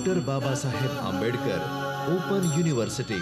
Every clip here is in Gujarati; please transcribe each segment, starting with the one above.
Doctor Baba Saheb Ambedkar open university.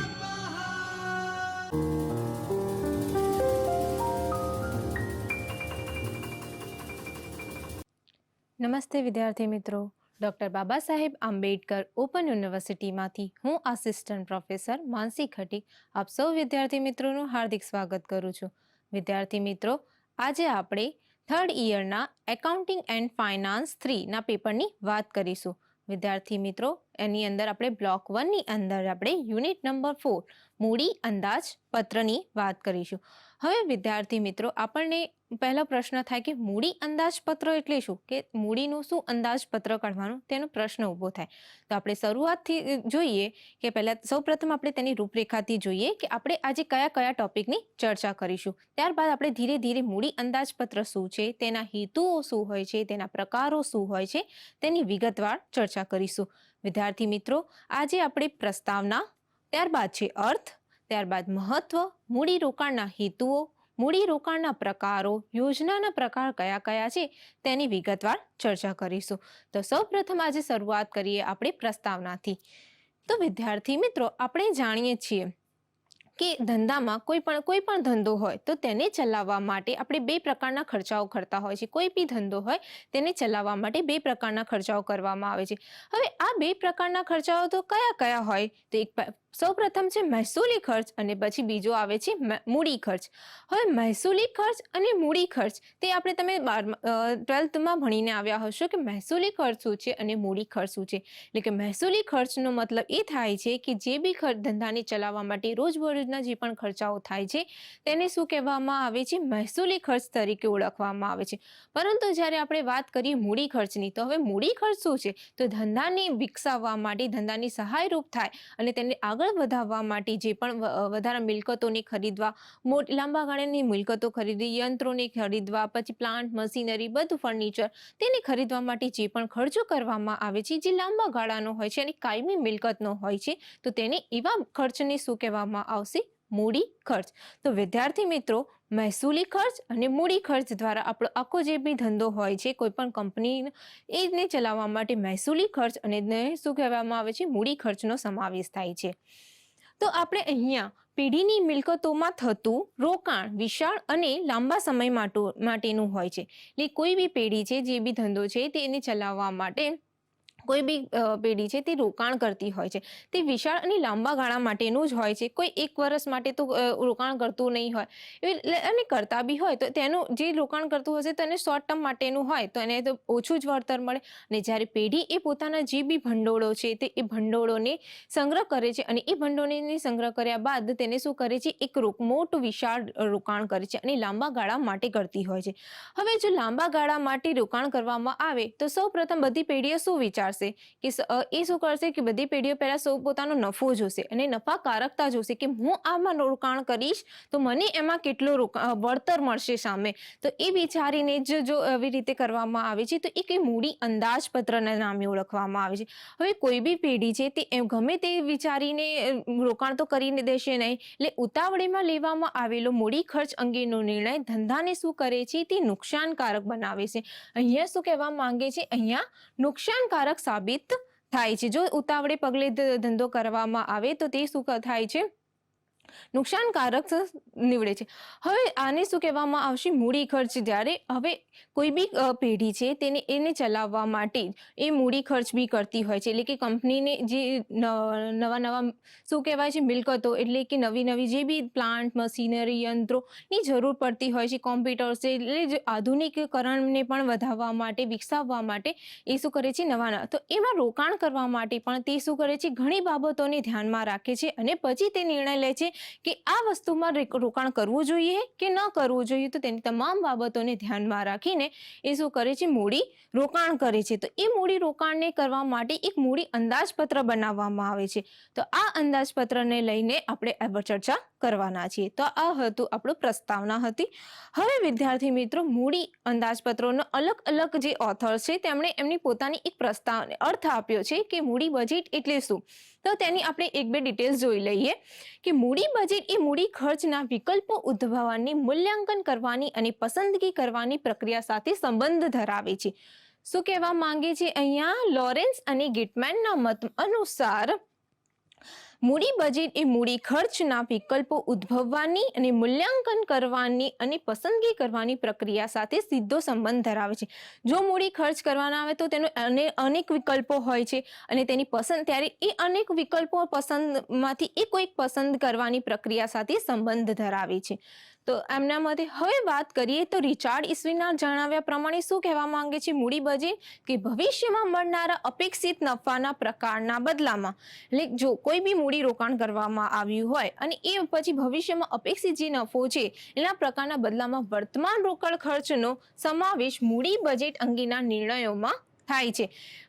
નમસ્તે વિદ્યાર્થી મિત્રો, ડૉક્ટર બાબા સાહેબ આંબેડકર ઓપન યુનિવર્સિટીમાંથી હું આસિસ્ટન્ટ પ્રોફેસર માનસી ખટીક આપ સૌ વિદ્યાર્થી મિત્રોનું હાર્દિક સ્વાગત કરું છું. વિદ્યાર્થી મિત્રો, આજે આપણે થર્ડ યરના એકાઉન્ટિંગ એન્ડ ફાઇનાન્સ 3ના પેપરની વાત કરીશું. વિદ્યાર્થી મિત્રો, એની અંદર આપણે બ્લોક 1ની અંદર આપણે યુનિટ નંબર 4 મૂડી અંદાજપત્રની વાત કરીશું. હવે વિદ્યાર્થી મિત્રો, આપણને પહેલો પ્રશ્ન થાય કે મૂડી અંદાજપત્ર એટલે શું, કે મૂડીનું શું અંદાજપત્ર કાઢવાનું તેનો પ્રશ્ન ઊભો થાય. તો આપણે શરૂઆતથી જોઈએ કે પહેલાં સૌપ્રથમ આપણે તેની રૂપરેખાથી જોઈએ કે આપણે આજે કયા કયા ટોપિકની ચર્ચા કરીશું. ત્યારબાદ આપણે ધીરે ધીરે મૂડી અંદાજપત્ર શું છે, તેના હેતુઓ શું હોય છે, તેના પ્રકારો શું હોય છે, તેની વિગતવાર ચર્ચા કરીશું. વિદ્યાર્થી મિત્રો, આજે આપણે પ્રસ્તાવના, ત્યારબાદ છે અર્થ, ત્યારબાદ મહત્વ, મૂડીરોકાણના હેતુઓ, મૂડીરોકાણના પ્રકારો, યોજનાના પ્રકાર કયા કયા છે તેની વિગતવાર ચર્ચા કરીશું. તો સૌપ્રથમ આજે શરૂઆત કરીએ આપણે પ્રસ્તાવનાથી. તો વિદ્યાર્થી મિત્રો, આપણે જાણીએ છીએ કે ધંધામાં કોઈ પણ ધંધો હોય તો તેને ચલાવવા માટે આપણે બે પ્રકારના ખર્ચાઓ કરતા હોય છે. કોઈ બી ધંધો હોય તેને ચલાવવા માટે બે પ્રકારના ખર્ચાઓ કરવામાં આવે છે. હવે આ બે પ્રકારના ખર્ચાઓ તો કયા કયા હોય, તો એક સૌપ્રથમ છે મહેસૂલી ખર્ચ અને પછી બીજો આવે છે મૂડી ખર્ચ. હવે મહેસૂલી ખર્ચ અને મૂડી ખર્ચ તે આપણે તમે 12થમાં ભણીને આવ્યા હશો કે મહેસૂલી ખર્ચ શું છે અને મૂડી ખર્ચ શું છે. એટલે કે મહેસૂલી ખર્ચનો મતલબ એ થાય છે કે જે બી ધંધાને ચલાવવા માટે રોજબરોજના જે પણ ખર્ચાઓ થાય છે તેને શું કહેવામાં આવે છે, મહેસૂલી ખર્ચ તરીકે ઓળખવામાં આવે છે. પરંતુ જ્યારે આપણે વાત કરીએ મૂડી ખર્ચની, તો હવે મૂડી ખર્ચ શું છે, તો ધંધાને વિકસાવવા માટે, ધંધાની સહાયરૂપ થાય અને તેને આગળ વધારવા માટે જે પણ વધારા મિલકતોને ખરીદવા, લાંબા ગાળાની મિલકતો ખરીદવી, યંત્રોને ખરીદવા, પછી પ્લાન્ટ, મશીનરી, બધું ફર્નિચર તેને ખરીદવા માટે જે પણ ખર્ચો કરવામાં આવે છે, જે લાંબા ગાળાનો હોય છે અને કાયમી મિલકતનો હોય છે, તો તેને એવા ખર્ચને શું કહેવામાં આવશે, મૂડી ખર્ચ. તો વિદ્યાર્થી મિત્રો, મહેસૂલી ખર્ચ અને મૂડી ખર્ચ દ્વારા આપણો આખો જે બી ધંધો હોય છે, કોઈ પણ કંપની, એને ચલાવવા માટે મહેસૂલી ખર્ચ અને શું કહેવામાં આવે છે, મૂડી ખર્ચનો સમાવેશ થાય છે. તો આપણે અહીંયા પેઢીની મિલકતોમાં થતું રોકાણ વિશાળ અને લાંબા સમય માટેનું હોય છે. એટલે કોઈ બી પેઢી છે, જે બી ધંધો છે તેને ચલાવવા માટે કોઈ બી પેઢી છે તે રોકાણ કરતી હોય છે, તે વિશાળ અને લાંબા ગાળા માટેનું જ હોય છે. કોઈ એક વર્ષ માટે તો રોકાણ કરતું નહીં હોય, અને કરતા બી હોય તો તેનું જે રોકાણ કરતું હશે તો એને શોર્ટ ટર્મ માટેનું હોય તો એને તો ઓછું જ વળતર મળે. અને જ્યારે પેઢી એ પોતાના જે બી ભંડોળો છે તે એ ભંડોળોને સંગ્રહ કરે છે અને એ ભંડોળને સંગ્રહ કર્યા બાદ તેને શું કરે છે, એક મોટું વિશાળ રોકાણ કરે છે અને લાંબા ગાળા માટે કરતી હોય છે. હવે જો લાંબા ગાળા માટે રોકાણ કરવામાં આવે તો સૌ પ્રથમ બધી પેઢીઓ શું વિચાર કે એ શું કરશે કે બધી પેઢીઓ પહેલા સૌ પોતાનો નફો જોશે અને નફાકારકતા જોશે કે હું આમાં રોકાણ કરીશ તો મને એમાં કેટલો વળતર મળશે સામે. તો એ વિચારીને જો એવી રીતે કરવામાં આવે છે તો એ મૂડી અંદાજપત્રના નામે ઓળખવામાં આવે છે. હવે કોઈ બી પેઢી છે તે ગમે તે વિચારીને રોકાણ તો કરીને દેશે નહીં, એટલે ઉતાવળીમાં લેવામાં આવેલો મૂડી ખર્ચ અંગેનો નિર્ણય ધંધાને શું કરે છે, તે નુકસાનકારક બનાવે છે. અહીંયા શું કહેવા માંગે છે, અહીંયા નુકસાનકારક સાબિત થાય છે. જો ઉતાવળે પગલે ધંધો કરવામાં આવે તો તે શું થાય છે, નુકસાનકારક નીવડે છે. હવે આને શું કહેવામાં આવશે, મૂડી ખર્ચ. જ્યારે હવે કોઈ બી પેઢી છે એને ચલાવવા માટે એ મૂડી ખર્ચ બી કરતી હોય છે. એટલે કે કંપનીને જે નવા શું કહેવાય છે, મિલકતો, એટલે કે નવી જે બી પ્લાન્ટ, મશીનરી, યંત્રોની જરૂર પડતી હોય છે, કોમ્પ્યુટર્સ છે, એટલે આધુનિકીકરણને પણ વધારવા માટે, વિકસાવવા માટે એ શું કરે છે, નવા તો એમાં રોકાણ કરવા માટે પણ તે શું કરે છે, ઘણી બાબતોને ધ્યાનમાં રાખે છે અને પછી તે નિર્ણય લે છે કે આ વસ્તુમાં રોકાણ કરવું જોઈએ કે ન કરવું જોઈએ. તો તેની તમામ બાબતોને ધ્યાનમાં રાખીને એ શું કરે છે, મૂડી રોકાણ કરે છે. તો એ મૂડી રોકાણને કરવા માટે એક મૂડી અંદાજપત્ર બનાવવામાં આવે છે. તો આ અંદાજપત્રને લઈને આપણે ચર્ચા કરવાના છીએ. તો આ હતું આપણું પ્રસ્તાવના હતી. હવે વિદ્યાર્થી મિત્રો, મૂડી અંદાજપત્રોનો અલગ અલગ જે ઓથર્સ છે તેમણે એમની પોતાની એક પ્રસ્તાવને અર્થ આપ્યો છે કે મૂડી બજેટ એટલે શું. તો તેની આપણે એક બે ડિટેલ્સ જોઈ લઈએ કે મૂડી બજેટ એ મૂડી ખર્ચના વિકલ્પો ઉદ્ભવવાની, મૂલ્યાંકન કરવાની અને પસંદગી કરવાની પ્રક્રિયા સાથે સંબંધ ધરાવે છે. શું કહેવા માંગે છે અહીંયા લોરેન્સ અને ગિટમેનના મત અનુસાર મૂડી બજેટ એ મૂડી ખર્ચના વિકલ્પો ઉદ્ભવવાની અને મૂલ્યાંકન કરવાની અને પસંદગી કરવાની પ્રક્રિયા સાથે સીધો સંબંધ ધરાવે છે. જો મૂડી ખર્ચ કરવાના આવે તો તેનો અનેક વિકલ્પો હોય છે અને તેની પસંદ ત્યારે એ અનેક વિકલ્પો પસંદમાંથી એ કોઈક પસંદ કરવાની પ્રક્રિયા સાથે સંબંધ ધરાવે છે. તો એમના મતે હવે વાત કરીએ તો રિચાર્ડ ઇસ્વીના જણાવ્યા પ્રમાણે શું કહેવા માંગે છે મૂડી બજેટ કે ભવિષ્યમાં મળનારા અપેક્ષિત નફાના પ્રકારના બદલામાં, એટલે જો કોઈ બી મૂડી રોકાણ કરવામાં આવ્યું હોય અને એ પછી ભવિષ્યમાં અપેક્ષિત જે નફો છે એના પ્રકારના બદલામાં વર્તમાન રોકડ ખર્ચનો સમાવેશ મૂડી બજેટ અંગેના નિર્ણયોમાં થાય છે.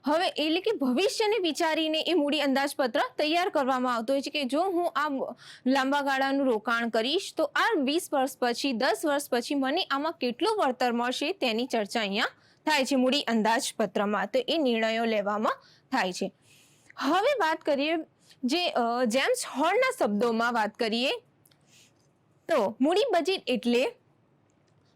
હવે એટલે કે ભવિષ્યને વિચારીને એ મૂડી અંદાજપત્ર તૈયાર કરવામાં આવતો હોય છે કે જો હું આ લાંબા ગાળાનું રોકાણ કરીશ તો આ 20 વર્ષ પછી 10 વર્ષ પછી મને આમાં કેટલું વળતર મળશે તેની ચર્ચા અહીંયા થાય છે મૂડી અંદાજપત્રમાં. તો એ નિર્ણયો લેવામાં થાય છે. હવે વાત કરીએ જે જેમ્સ હોર્નના શબ્દોમાં વાત કરીએ તો મૂડી બજેટ એટલે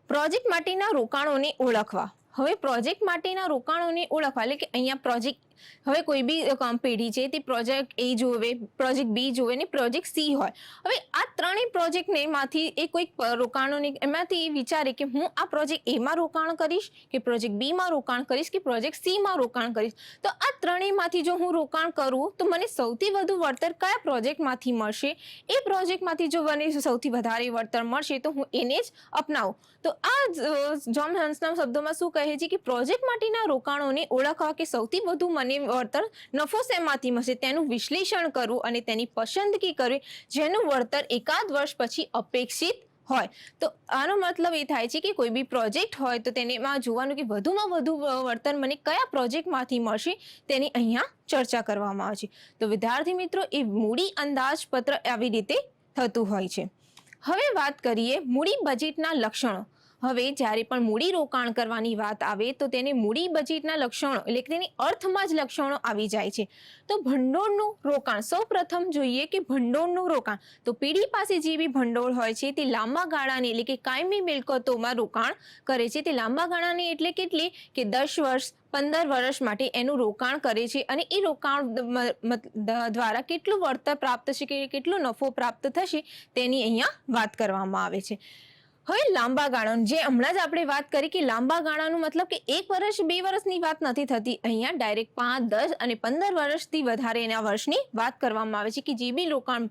પ્રોજેક્ટ માટેના રોકાણોને ઓળખવા. હવે પ્રોજેક્ટ માટેના રોકાણોને ઓળખવા એટલે કે અહીંયા પ્રોજેક્ટ હવે કોઈ બી પેઢી છે તે પ્રોજેક્ટ એ જોવે, પ્રોજેક્ટ બી જોવે ને પ્રોજેક્ટ સી હોય. હવે આ ત્રણેય પ્રોજેક્ટને માંથી એ કોઈક રોકાણોને એમાંથી વિચારે કે હું આ પ્રોજેક્ટ એમાં રોકાણ કરીશ કે પ્રોજેક્ટ બીમાં રોકાણ કરીશ કે પ્રોજેક્ટ સીમાં રોકાણ કરીશ. તો આ ત્રણેયમાંથી જો હું રોકાણ કરું તો મને સૌથી વધુ વળતર કયા પ્રોજેક્ટમાંથી મળશે, એ પ્રોજેક્ટમાંથી જો મને સૌથી વધારે વળતર મળશે તો હું એને જ અપનાવું. તો આ જોન હન્સના શબ્દોમાં શું કહે છે કે પ્રોજેક્ટ માટેના રોકાણોને ઓળખવા કે સૌથી વધુ મને વળતર નફો શેમાંથી મળશે તેનું વિશ્લેષણ કરવું અને તેની પસંદગી કરવી જેનું વળતર એકાદ વર્ષ પછી અપેક્ષિત હોય. તો આનો મતલબ એ થાય છે કે કોઈ બી પ્રોજેક્ટ હોય તો તેમાં જોવાનું કે વધુમાં વધુ વળતર મને કયા પ્રોજેક્ટમાંથી મળશે તેની અહીંયા ચર્ચા કરવામાં આવે છે. તો વિદ્યાર્થી મિત્રો એ મૂડી અંદાજપત્ર આવી રીતે થતું હોય છે. હવે વાત કરીએ મૂડી બજેટના લક્ષણો. હવે જ્યારે પણ મૂડી રોકાણ કરવાની વાત આવે તો તેને મૂડી બજેટના લક્ષણો એટલે કે તેની અર્થમાં જ લક્ષણો આવી જાય છે. તો ભંડોળનું રોકાણ સૌ પ્રથમ જોઈએ કે ભંડોળનું રોકાણ તો પેઢી પાસે જે બી ભંડોળ હોય છે તે લાંબા ગાળાની એટલે કે કાયમી મિલકતોમાં રોકાણ કરે છે. તે લાંબા ગાળાની એટલે કેટલી કે 10 વર્ષ 15 વર્ષ માટે એનું રોકાણ કરે છે અને એ રોકાણ દ્વારા કેટલું વળતર પ્રાપ્ત થશે કે કેટલો નફો પ્રાપ્ત થશે તેની અહીંયા વાત કરવામાં આવે છે. હવે લાંબા ગાળાનું જે હમણાં જ આપણે વાત કરી કે લાંબા ગાળાનું મતલબ કે 1 વર્ષ 2 વર્ષની વાત નથી થતી. અહીંયા ડાયરેક્ટ 5, 10 અને 15 વર્ષથી વધારે એના વર્ષની વાત કરવામાં આવે છે કે જે બી રોકાણ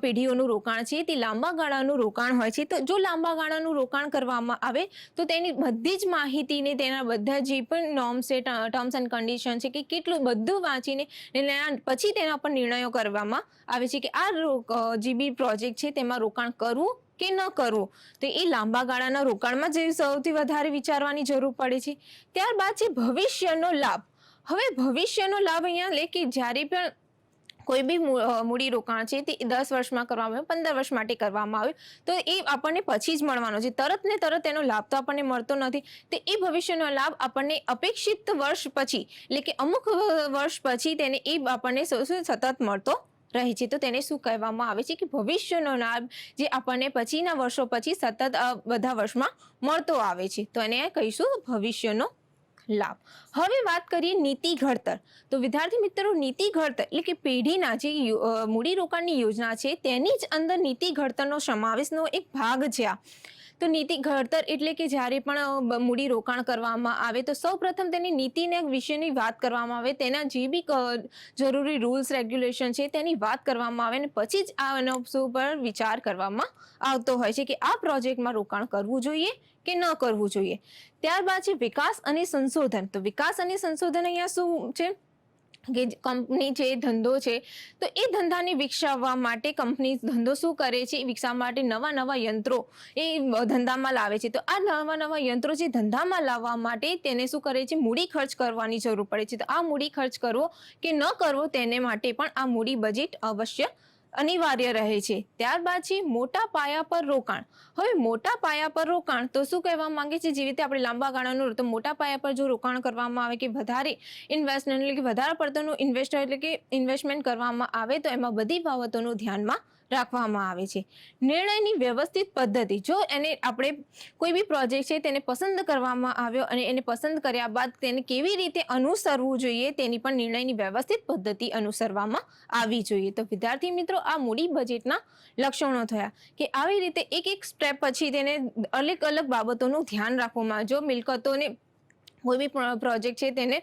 પેઢીઓનું રોકાણ છે તે લાંબા ગાળાનું રોકાણ હોય છે. તો જો લાંબા ગાળાનું રોકાણ કરવામાં આવે તો તેની બધી જ માહિતીને તેના બધા જે પણ નોર્મ્સ છે, ટર્મ્સ એન્ડ કન્ડિશન છે કે કેટલું બધું વાંચીને પછી તેના પર નિર્ણયો કરવામાં આવે છે કે આ જે બી પ્રોજેક્ટ છે તેમાં રોકાણ કરવું કે ન કરવું. તો એ લાંબા ગાળાના રોકાણમાં જે સૌથી વધારે વિચારવાની જરૂર પડે છે. ત્યારબાદ છે ભવિષ્યનો લાભ. હવે ભવિષ્યનો લાભ અહીંયા લે કે જ્યારે પણ કોઈ બી મૂડી રોકાણ છે તે 10 વર્ષમાં કરવામાં આવે, 15 વર્ષ માટે કરવામાં આવે તો એ આપણને પછી જ મળવાનો છે. તરત ને તરત એનો લાભ તો આપણને મળતો નથી. તો એ ભવિષ્યનો લાભ આપણને અપેક્ષિત વર્ષ પછી એટલે કે અમુક વર્ષ પછી તેને એ આપણને સતત મળતો રહે છે. તો તેને શું કહેવામાં આવે છે કે ભવિષ્યનો લાભ જે આપણને પછીના વર્ષો પછી સતત બધા વર્ષમાં મળતો આવે છે. તો એને કહીશું ભવિષ્યનો લાભ. હવે વાત કરીએ નીતિ ઘડતર. તો વિદ્યાર્થી મિત્રો નીતિ ઘડતર એટલે કે પેઢીના જે મૂડીરોકાણની યોજના છે તેની જ અંદર નીતિ ઘડતરનો સમાવેશનો એક ભાગ છે આ. તો નીતિ ઘડતર એટલે કે જ્યારે પણ મૂડી રોકાણ કરવામાં આવે તો સૌપ્રથમ તેની નીતિને વિશેની વાત કરવામાં આવે, તેના જે બી જરૂરી રૂલ્સ રેગ્યુલેશન છે તેની વાત કરવામાં આવે અને પછી જ આના ઉપર વિચાર કરવામાં આવતો હોય છે કે આ પ્રોજેક્ટમાં રોકાણ કરવું જોઈએ કે ન કરવું જોઈએ. ત્યારબાદ છે વિકાસ અને સંશોધન. તો વિકાસ અને સંશોધન અહીંયા શું છે કે કંપની છે, ધંધો છે તો એ ધંધાને વિકસાવવા માટે કંપની ધંધો શું કરે છે વિકસાવવા માટે નવા યંત્રો એ ધંધામાં લાવે છે. તો આ નવા યંત્રો જે ધંધામાં લાવવા માટે તેને શું કરે છે મૂડી ખર્ચ કરવાની જરૂર પડે છે. તો આ મૂડી ખર્ચ કરવો કે ન કરવો તેને માટે પણ આ મૂડી બજેટ અવશ્ય અનિવાર્ય રહે છે. ત્યારબાદ છે મોટા પાયા પર રોકાણ. હવે મોટા પાયા પર રોકાણ તો શું કહેવા માંગે છે જેવી રીતે આપણે લાંબા ગાળાનું તો મોટા પાયા પર જો રોકાણ કરવામાં આવે કે વધારે ઇન્વેસ્ટમેન્ટ એટલે કે વધારે પડતું ઇન્વેસ્ટર એટલે કે ઇન્વેસ્ટમેન્ટ કરવામાં આવે તો એમાં બધી બાબતોનું ધ્યાનમાં રાખવામાં આવે છે. નિર્ણયની વ્યવસ્થિત પદ્ધતિ, જો એને આપણે કોઈ બી પ્રોજેક્ટ છે તેને પસંદ કરવામાં આવ્યો અને એને પસંદ કર્યા બાદ તેને કેવી રીતે અનુસરવું જોઈએ તેની પણ નિર્ણયની વ્યવસ્થિત પદ્ધતિ અનુસરવામાં આવવી જોઈએ. તો વિદ્યાર્થી મિત્રો, આ મૂડી બજેટના લક્ષણો થયા કે આવી રીતે એક એક સ્ટેપ પછી તેને અલગ અલગ બાબતોનું ધ્યાન રાખવામાં આવે. જો મિલકતોને કોઈ બી પ્રોજેક્ટ છે તેને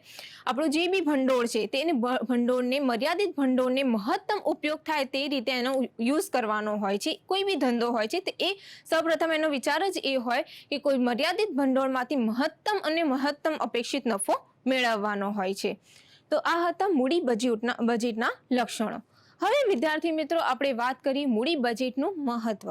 આપણું જે બી ભંડોળ છે તેને ભંડોળને મર્યાદિત ભંડોળને મહત્તમ ઉપયોગ થાય તે રીતે એનો યુઝ કરવાનો હોય છે. કોઈ બી ધંધો હોય છે તો એ સૌપ્રથમ એનો વિચાર જ એ હોય કે કોઈ મર્યાદિત ભંડોળમાંથી મહત્તમ અપેક્ષિત નફો મેળવવાનો હોય છે. તો આ હતા મૂડી બજેટના લક્ષણો. હવે વિદ્યાર્થી મિત્રો, આપણે વાત કરીએ મૂડી બજેટનું મહત્વ.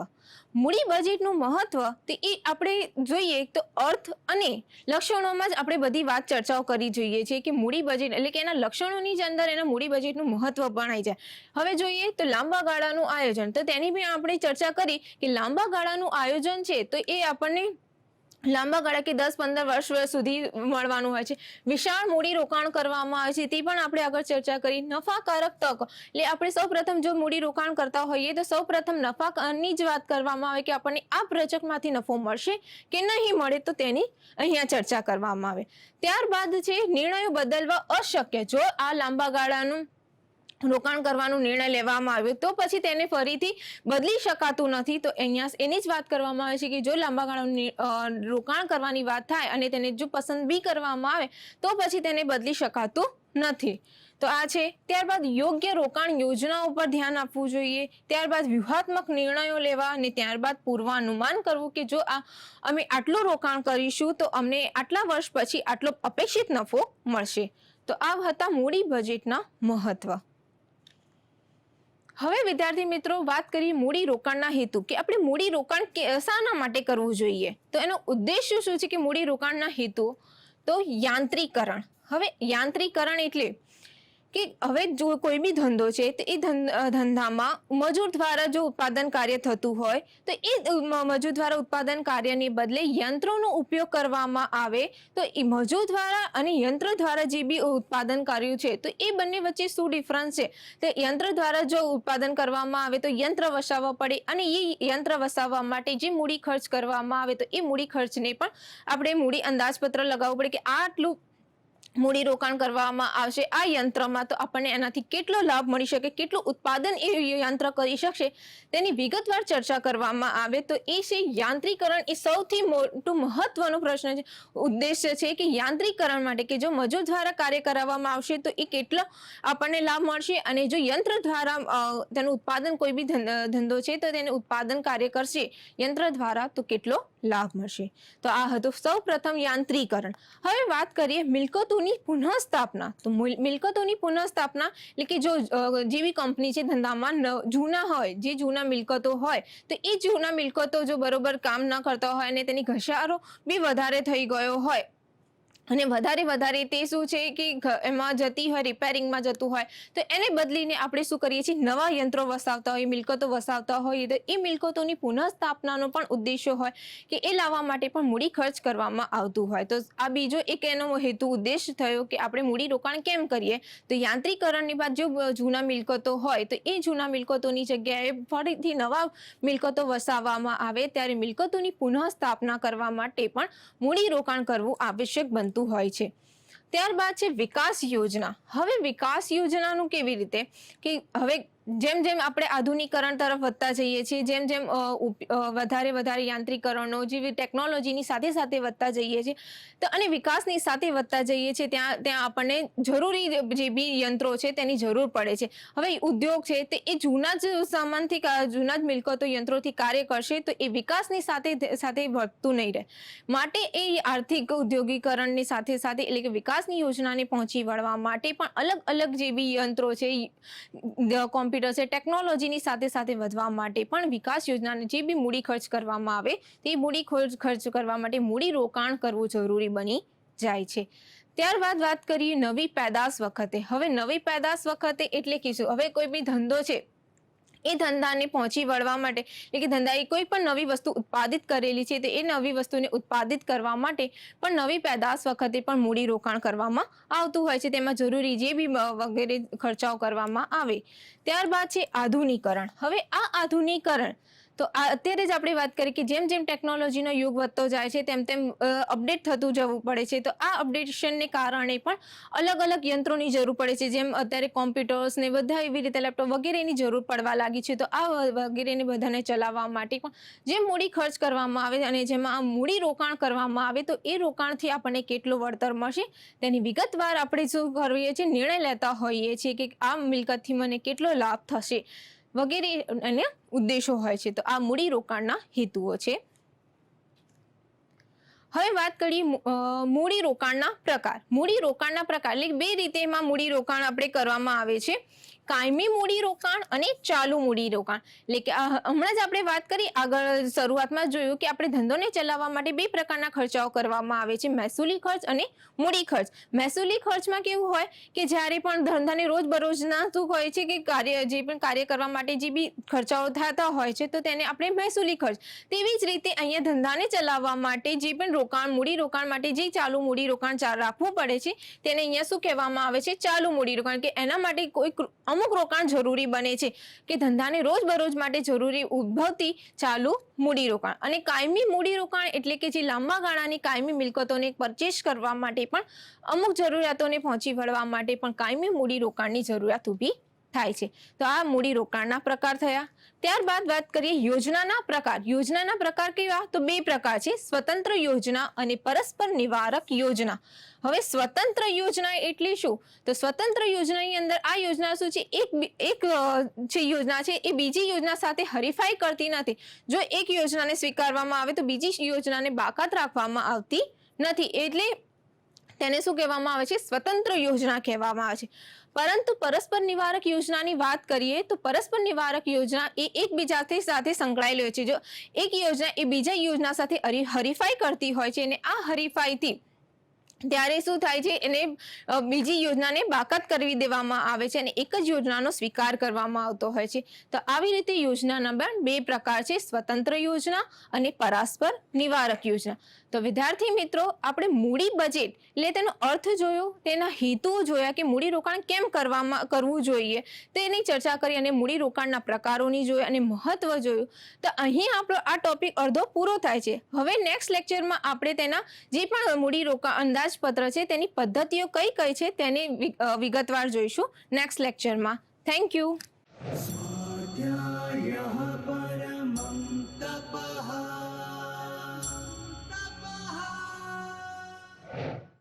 મૂડી બજેટનું મહત્વ તે એ આપણે જોઈએ તો અર્થ અને લક્ષણોમાં જ આપણે બધી વાત ચર્ચાઓ કરી જોઈએ છે કે મૂડી બજેટ એટલે કે એના લક્ષણોની જ અંદર એના મૂડી બજેટનું મહત્વ ભણાઈ જાય. હવે જોઈએ તો લાંબા ગાળાનું આયોજન, તો તેની બી આપણે ચર્ચા કરી કે લાંબા ગાળાનું આયોજન છે તો એ આપણને લાંબા ગાળા કે 10-15 વર્ષ સુધી મળવાનું હોય છે. વિશાળ મૂડી રોકાણ કરવામાં આવે છે તે પણ આપણે આગળ ચર્ચા કરી. નફાકારક તક, એટલે આપણે સૌપ્રથમ જો મૂડી રોકાણ કરતા હોઈએ તો સૌપ્રથમ નફાની જ વાત કરવામાં આવે કે આપણને આ પ્રોજેક્ટમાંથી નફો મળશે કે નહીં મળે, તો તેની અહીંયા ચર્ચા કરવામાં આવે. ત્યારબાદ છે નિર્ણયો બદલવા અશક્ય. જો આ લાંબા ગાળાનું રોકાણ કરવાનો નિર્ણય લેવામાં આવ્યો તો પછી તેને ફરીથી બદલી શકાતું નથી. તો અહીંયા એની જ વાત કરવામાં આવે છે કે જો લાંબા ગાળાનું રોકાણ કરવાની વાત થાય અને તેને જો પસંદ બી કરવામાં આવે તો પછી તેને બદલી શકાતું નથી. તો આ છે. ત્યારબાદ યોગ્ય રોકાણ યોજનાઓ પર ધ્યાન આપવું જોઈએ. ત્યારબાદ વ્યૂહાત્મક નિર્ણયો લેવા અને ત્યારબાદ પૂર્વાનુમાન કરવું કે જો અમે આટલું રોકાણ કરીશું તો અમને આટલા વર્ષ પછી આટલો અપેક્ષિત નફો મળશે. તો આ હતા મૂડી બજેટના મહત્વ. હવે વિદ્યાર્થી મિત્રો, વાત કરીએ મૂડી રોકાણના હેતુ કે આપણે મૂડી રોકાણ શાના માટે કરવું જોઈએ. તો એનો ઉદ્દેશ્ય શું છે કે મૂડી રોકાણના હેતુ તો યાંત્રીકરણ. હવે યાંત્રીકરણ એટલે કે હવે જો કોઈ બી ધંધો છે તો એ ધંધામાં મજૂર દ્વારા જો ઉત્પાદન કાર્ય થતું હોય તો એ મજૂર દ્વારા ઉત્પાદન કાર્યને બદલે યંત્રોનો ઉપયોગ કરવામાં આવે તો એ મજૂર દ્વારા અને યંત્ર દ્વારા જે બી ઉત્પાદન કર્યું છે તો એ બંને વચ્ચે શું ડિફરન્સ છે. તો યંત્ર દ્વારા જો ઉત્પાદન કરવામાં આવે તો યંત્ર વસાવવા પડે અને એ યંત્ર વસાવવા માટે જે મૂડી ખર્ચ કરવામાં આવે તો એ મૂડી ખર્ચને પણ આપણે મૂડી અંદાજપત્ર લગાવવું પડે કે આટલું મૂડી રોકાણ કરવામાં આવશે આ યંત્રમાં તો આપણને એનાથી કેટલો લાભ મળી શકે, કેટલું ઉત્પાદન એ યંત્ર કરી શકશે તેની વિગતવાર ચર્ચા કરવામાં આવે. તો એ છે યાંત્રીકરણ. એ સૌથી મોટું મહત્વનો પ્રશ્ન છે, ઉદ્દેશ્ય છે કે યાંત્રીકરણ માટે કે જો મજૂર દ્વારા કાર્ય કરાવવામાં આવશે તો એ કેટલો આપણને લાભ મળશે અને જો યંત્ર દ્વારા તેનું ઉત્પાદન કોઈ બી ધંધો છે તો તેને ઉત્પાદન કાર્ય કરશે યંત્ર દ્વારા તો કેટલો લાભ મળશે. તો આ હતું સૌ પ્રથમ યાંત્રીકરણ. હવે વાત કરીએ મિલકતોની પુનઃસ્થાપના. તો મિલકતોની પુનઃસ્થાપના એટલે કે જો જેવી કંપની છે ધંધામાં જૂના હોય, જે જૂના મિલકતો હોય તો એ જૂના મિલકતો જો બરોબર કામ ન કરતા હોય અને તેની ઘસારો બી વધારે થઈ ગયો હોય અને વધારે તે શું છે કે એમાં જતી હોય, રિપેરિંગમાં જતું હોય તો એને બદલીને આપણે શું કરીએ છીએ, નવા યંત્રો વસાવતા હોય, મિલકતો વસાવતા હોય તો એ મિલકતોની પુનઃસ્થાપનાનો પણ ઉદ્દેશ્ય હોય કે એ લાવવા માટે પણ મૂડી ખર્ચ કરવામાં આવતું હોય. તો આ બીજો એક એનો હેતુ ઉદ્દેશ થયો કે આપણે મૂડી રોકાણ કેમ કરીએ. તો યાંત્રિકરણની બાદ જો જૂના મિલકતો હોય તો એ જૂના મિલકતોની જગ્યાએ ફરીથી નવા મિલકતો વસાવવામાં આવે ત્યારે મિલકતોની પુનઃસ્થાપના કરવા માટે પણ મૂડી રોકાણ કરવું આવશ્યક બનતું હોય છે. ત્યારબાદ છે વિકાસ યોજના. હવે વિકાસ યોજનાનું કેવી રીતે કે હવે જેમ જેમ આપણે આધુનિકરણ તરફ વધતા જઈએ છીએ, જેમ જેમ વધારે યાંત્રિકરણો જેવી ટેકનોલોજીની સાથે વધતા જઈએ છીએ તો અને વિકાસની સાથે વધતા જઈએ છીએ ત્યાં આપણને જરૂરી જે બી યંત્રો છે તેની જરૂર પડે છે. હવે ઉદ્યોગ છે તે એ જૂના જ સામાનથી જૂના જ મિલકતો યંત્રોથી કાર્ય કરશે તો એ વિકાસની સાથે વધતું નહીં રહે. માટે એ આર્થિક ઉદ્યોગીકરણની સાથે એટલે કે વિકાસની યોજનાને પહોંચી વળવા માટે પણ અલગ જે બી યંત્રો છે, કોમ્પ્યુટર છે, ટેકનોલોજીની સાથે વધવા માટે પણ વિકાસ યોજનાને જે બી મૂડી ખર્ચ કરવામાં આવે તે મૂડી ખર્ચ કરવા માટે મૂડી રોકાણ કરવું જરૂરી બની જાય છે. ત્યારબાદ વાત કરીએ નવી પેદાશ વખતે. હવે નવી પેદાશ વખતે એટલે કે શું, હવે કોઈ બી ધંધો છે એ ધંધાને પહોંચી વળવા માટે એટલે કે ધંધાએ કોઈ પણ નવી વસ્તુ ઉત્પાદિત કરેલી છે તો એ નવી વસ્તુને ઉત્પાદિત કરવા માટે પણ નવી પેદાશ વખતે પણ મૂડી રોકાણ કરવામાં આવતું હોય છે. તેમાં જરૂરી જે બી વગેરે ખર્ચાઓ કરવામાં આવે. ત્યારબાદ છે આધુનિકરણ. હવે આ આધુનિકરણ તો અત્યારે જ આપણે વાત કરીએ કે જેમ જેમ ટેકનોલોજીનો યુગ વધતો જાય છે તેમ તેમ અપડેટ થતું જવું પડે છે. તો આ અપડેશનને કારણે પણ અલગ અલગ યંત્રોની જરૂર પડે છે. જેમ અત્યારે કોમ્પ્યુટર્સ ને બધા એવી રીતે લેપટોપ વગેરેની જરૂર પડવા લાગી છે. તો આ વગેરેને બધાને ચલાવવા માટે પણ જે મૂડી ખર્ચ કરવામાં આવે અને જેમાં આ મૂડી રોકાણ કરવામાં આવે તો એ રોકાણથી આપણને કેટલું વળતર મળશે તેની વિગતવાર આપણે શું કરીએ છીએ નિર્ણય લેતા હોઈએ છીએ કે આ મિલકતથી મને કેટલો લાભ થશે વગેરે અને ઉદ્દેશો હોય છે. તો આ મૂડી રોકાણના હેતુઓ છે. હવે વાત કરીએ મૂડી રોકાણના પ્રકાર. મૂડી રોકાણના પ્રકાર એટલે બે રીતે એમાં મૂડી રોકાણ આપણે કરવામાં આવે છે. કાયમી મૂડી રોકાણ અને ચાલુ મૂડી રોકાણ. એટલે કે હમણાં જ આપણે વાત કરી આગળ શરૂઆતમાં જોયું કે આપણે ધંધોને ચલાવવા માટે બે પ્રકારના ખર્ચાઓ કરવામાં આવે છે, મહેસૂલી ખર્ચ અને મૂડી ખર્ચ. મહેસૂલી ખર્ચમાં કેવું હોય કે જ્યારે પણ ધંધાને રોજબરોજના શું હોય છે કે જે પણ કાર્ય કરવા માટે જે બી ખર્ચાઓ થતા હોય છે તો તેને આપણે મહેસૂલી ખર્ચ. તેવી જ રીતે અહીંયા ધંધાને ચલાવવા માટે જે પણ મૂડી રોકાણ માટે જે ચાલુ મૂડી રોકાણ રાખવું પડે છે તેને અહીંયા શું કહેવામાં આવે છે ચાલુ મૂડી રોકાણ. કે એના માટે કોઈ અમુક રોકાણ જરૂરી બને છે કે ધંધાને રોજબરોજ માટે જરૂરી ઉદ્ભવતી ચાલુ મૂડી રોકાણ. અને કાયમી મૂડી રોકાણ એટલે કે જે લાંબા ગાળાની કાયમી મિલકતોને પરચેસ કરવા માટે પણ અમુક જરૂરિયાતોને પહોંચી વળવા માટે પણ કાયમી મૂડી રોકાણની જરૂરિયાત ઊભી થાય છે. તો આ મૂડી રોકાણના પ્રકાર થયા. ત્યારબાદ વાત કરીએ યોજનાના પ્રકાર. યોજનાના પ્રકાર કેવા? તો બે પ્રકાર છે, સ્વતંત્ર યોજના અને પરસ્પર નિવારક યોજના. હવે સ્વતંત્ર યોજના એટલે શું? તો સ્વતંત્ર યોજનાની અંદર આ યોજના શું છે, એક જે યોજના છે એ બીજી યોજના સાથે હરીફાઈ કરતી નથી. જો એક યોજનાને સ્વીકારવામાં આવે તો બીજી યોજનાને બાકાત રાખવામાં આવતી નથી. એટલે તેને શું કહેવામાં આવે છે? સ્વતંત્ર યોજના કહેવામાં આવે છે. પરંતુ પરસ્પર નિવારક યોજનાની વાત કરીએ તો પરસ્પર નિવારક યોજના એ એકબીજાથી સાથે સંકળાયેલી હોય છે. જો એક યોજના એ બીજા યોજના સાથે હરીફાઈ કરતી હોય છે અને આ હરીફાઈથી ત્યારે શું થાય છે એને બીજી યોજનાને બાકાત કરી દેવામાં આવે છે અને એક જ યોજનાનો સ્વીકાર કરવામાં આવતો હોય છે. તો આવી રીતે યોજનાના બે પ્રકાર છે, સ્વતંત્ર યોજના અને પરસ્પર નિવારક યોજના. તો વિદ્યાર્થી મિત્રો આપણે મૂડી બજેટ એટલે તેનો અર્થ જોયો, તેના હેતુઓ જોયા કે મૂડી રોકાણ કેમ કરવું જોઈએ તેની ચર્ચા કરી અને મૂડી રોકાણના પ્રકારોની જોઈ અને મહત્વ જોયું. તો અહીં આપણો આ ટોપિક અડધો પૂરો થાય છે. હવે નેક્સ્ટ લેક્ચરમાં આપણે તેના જે પણ મૂડી રોકાણ અંદાજપત્ર છે તેની પદ્ધતિઓ કઈ કઈ છે તેની વિગતવાર જોઈશું નેક્સ્ટ લેક્ચરમાં. Thank you.